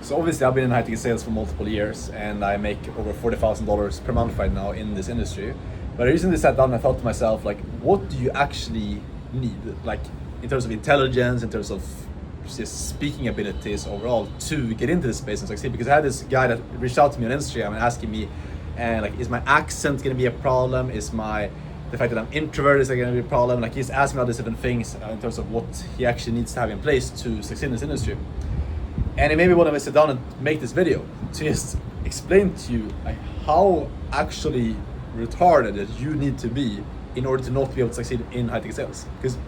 So obviously I've been in high ticket sales for multiple years and I make over $40,000 per month right now in this industry. But I recently sat down and thought to myself, like, what do you actually need? Like, in terms of intelligence, in terms of just speaking abilities overall to get into this space and succeed? Because I had this guy that reached out to me on Instagram and asking me, and like, is my accent gonna be a problem? Is the fact that I'm introverted, is that gonna be a problem? Like, he's asking all these different things in terms of what he actually needs to have in place to succeed in this industry. And it made me want to sit down and make this video to just explain to you like how actually retarded that you need to be in order to not be able to succeed in high ticket sales. Because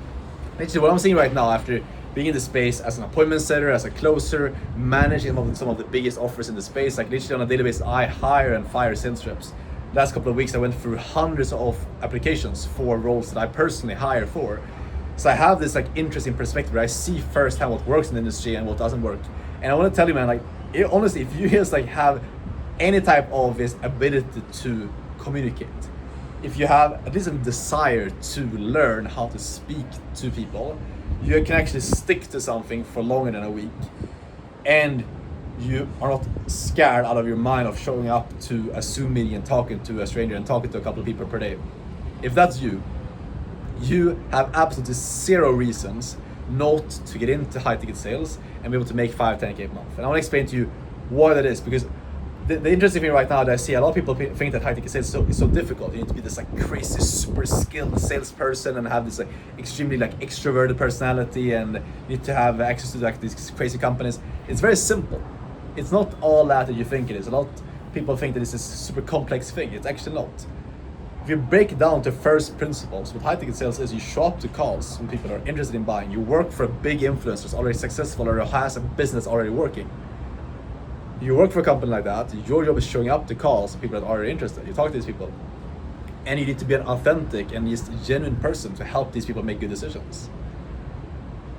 actually what I'm seeing right now, after being in the space as an appointment setter, as a closer, managing some of the biggest offers in the space, like literally on a daily basis, I hire and fire sales reps. Last couple of weeks I went through hundreds of applications for roles that I personally hire for. So I have this like interesting perspective where I see firsthand what works in the industry and what doesn't work. And I want to tell you, man, like, honestly, if you just like have any type of this ability to communicate, if you have at least a desire to learn how to speak to people, you can actually stick to something for longer than a week, and you are not scared out of your mind of showing up to a Zoom meeting and talking to a stranger and talking to a couple of people per day. If that's you, you have absolutely zero reasons not to get into high ticket sales and be able to make 5-10K a month. And I want to explain to you why that is, because the interesting thing right now that I see a lot of people think that high ticket sales is so difficult. You need to be this like crazy super skilled salesperson and have this like extremely like extroverted personality and you need to have access to like these crazy companies. It's very simple. It's not all that you think it is. A lot of people think that this is a super complex thing. It's actually not. If you break it down to first principles, what high ticket sales is, you show up to calls when people are interested in buying. You work for a big influencer that's already successful or has a business already working. You work for a company like that. Your job is showing up to calls to people that are already interested. You talk to these people, and you need to be an authentic and just genuine person to help these people make good decisions.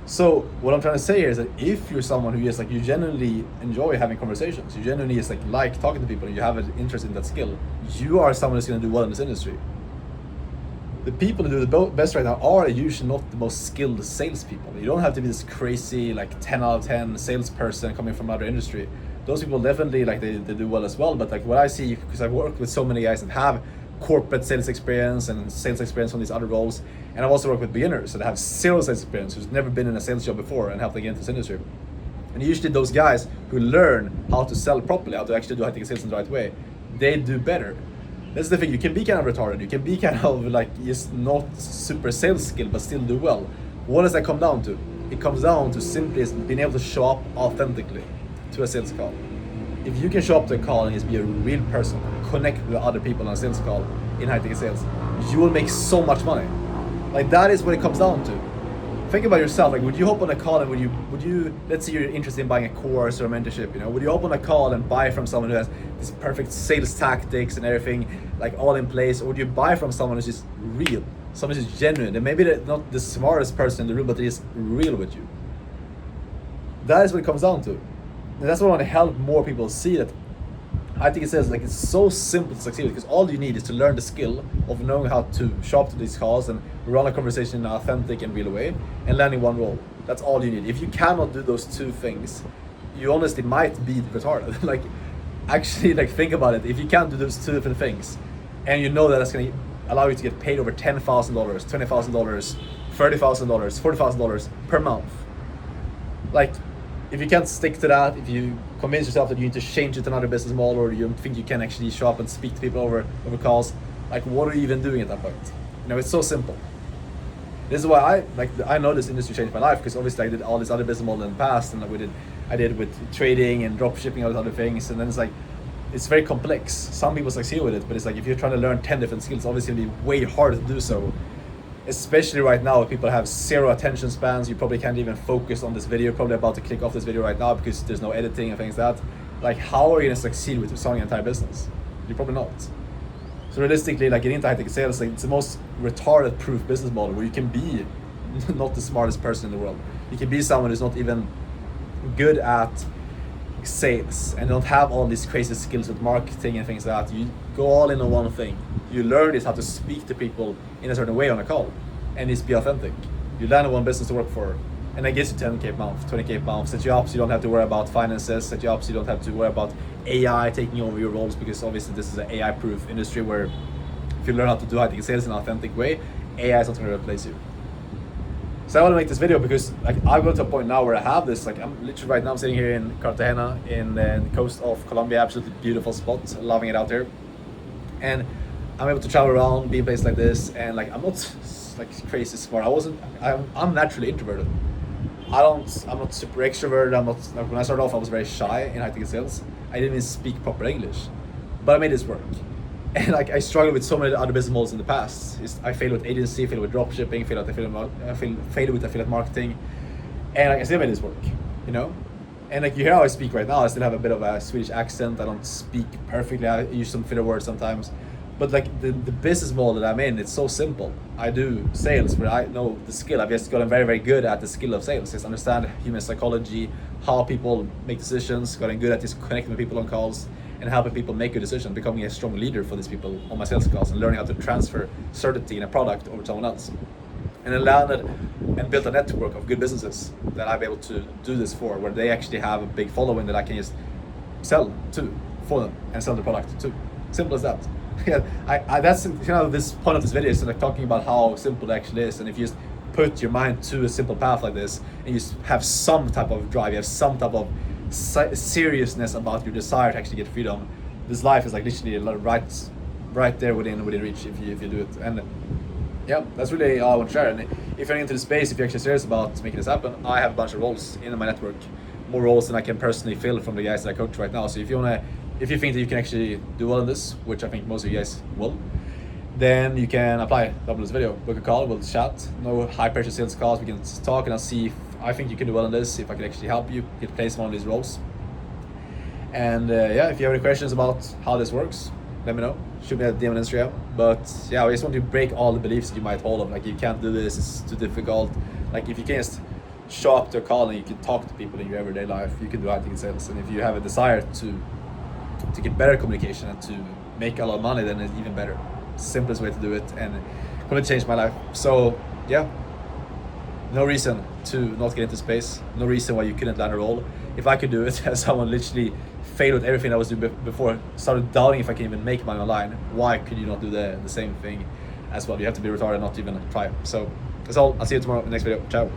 So what I'm trying to say here is that if you're someone who is like, you genuinely enjoy having conversations, you genuinely just like talking to people, and you have an interest in that skill, you are someone who's going to do well in this industry. The people who do the best right now are usually not the most skilled salespeople. You don't have to be this crazy like 10 out of 10 salesperson coming from another industry. Those people definitely like they do well as well. But like what I see, because I've worked with so many guys that have corporate sales experience and sales experience on these other roles, and I've also worked with beginners that have zero sales experience, who's never been in a sales job before, and help them get into this industry. And usually those guys who learn how to sell properly, how to actually do high ticket sales in the right way, they do better. That's the thing. You can be kind of retarded, you can be kind of like just not super sales skilled but still do well. What does that come down to? It comes down to simply being able to show up authentically to a sales call. If you can show up to a call and just be a real person, connect with other people on a sales call in high ticket sales, you will make so much money. Like, that is what it comes down to. Think about yourself. Like, would you hop on a call and would you let's say you're interested in buying a course or a mentorship, you know, would you hop on a call and buy from someone who has this perfect sales tactics and everything like all in place, or would you buy from someone who's just real, someone who's just genuine, and maybe they're not the smartest person in the room, but they're just real with you? That is what it comes down to. And that's what I want to help more people see, that I think it says like it's so simple to succeed, because all you need is to learn the skill of knowing how to show up to these calls and run a conversation in an authentic and real way and landing one role. That's all you need. If you cannot do those two things, you honestly might be retarded. Like, actually, like, think about it. If you can't do those two different things, and you know that that's going to allow you to get paid over $10,000, $20,000, $30,000, $40,000 per month, like, if you can't stick to that, if you convince yourself that you need to change it to another business model, or you think you can actually show up and speak to people over calls, like, what are you even doing at that point? You know, it's so simple. This is why I know this industry changed my life, because obviously I did all this other business model in the past, and I did with trading and drop shipping, all these other things, and then it's like, it's very complex. Some people succeed with it, but it's like, if you're trying to learn 10 different skills, obviously it's gonna be way harder to do so. Especially right now, people have zero attention spans. You probably can't even focus on this video. You're probably about to click off this video right now because there's no editing and things like that. Like, how are you gonna succeed with selling an entire business? You're probably not. So realistically, like, getting into high ticket sales, like, it's the most retarded proof business model, where you can be not the smartest person in the world. You can be someone who's not even good at sales and don't have all these crazy skills with marketing and things like that. You go all in on one thing. You learn is how to speak to people in a certain way on a call, and just be authentic. You land one business to work for, and that gets you 10K a month, 20K a month. Set you up so you don't have to worry about finances. Set you up so you don't have to worry about AI taking over your roles, because obviously this is an AI-proof industry where if you learn how to do high-ticket sales in an authentic way, AI is not going to replace you. So I want to make this video because like I've got to a point now where I have this, like I'm literally right now I'm sitting here in Cartagena in the coast of Colombia, absolutely beautiful spot, loving it out there. And I'm able to travel around, be in places like this, and like I'm not like crazy smart. I'm naturally introverted. I'm not super extroverted. I'm not, like, when I started off I was very shy in high ticket sales. I didn't even speak proper English. But I made this work. And like I struggled with so many other business models in the past. I failed with agency, failed with dropshipping, failed with affiliate marketing, and like I still made this work, you know. And like you hear how I speak right now, I still have a bit of a Swedish accent. I don't speak perfectly. I use some filler words sometimes, but like the business model that I'm in, it's so simple. I do sales where I know the skill. I've just gotten very, very good at the skill of sales. Just understand human psychology, how people make decisions. Gotten good at just connecting with people on calls and helping people make a decision, becoming a strong leader for these people on my sales calls, and learning how to transfer certainty in a product over to someone else. And then landed and built a network of good businesses that I'm able to do this for, where they actually have a big following that I can just sell to for them and sell the product to. Simple as that. Yeah, that's this point of this video is like talking about how simple it actually is. And if you just put your mind to a simple path like this, and you just have some type of drive, you have some type of seriousness about your desire to actually get freedom, this life is like literally right there within reach if you do it. And yeah, that's really all I want to share. And if you're into the space, if you're actually serious about making this happen, I have a bunch of roles in my network, more roles than I can personally fill from the guys that I coach right now. So if you think that you can actually do well in this, which I think most of you guys will, then you can apply. Double this video, book a call, we'll chat. No high pressure sales calls. We can talk and I'll see if I think you can do well in this, if I can actually help you get placed in one of these roles. And yeah, if you have any questions about how this works, let me know. Shoot me a DM on Instagram. But yeah, I just want to break all the beliefs that you might hold of, like you can't do this, it's too difficult. Like if you can just show up to a call and you can talk to people in your everyday life, you can do high ticket sales. And if you have a desire to get better communication and to make a lot of money, then it's even better. Simplest way to do it, and completely changed my life. So yeah, no reason to not get into space, no reason why you couldn't land a role. If I could do it, as someone literally failed with everything I was doing before, started doubting if I can even make money online, why could you not do the same thing as well? You have to be retarded not to even try. So that's all. I'll see you tomorrow in the next video. Ciao.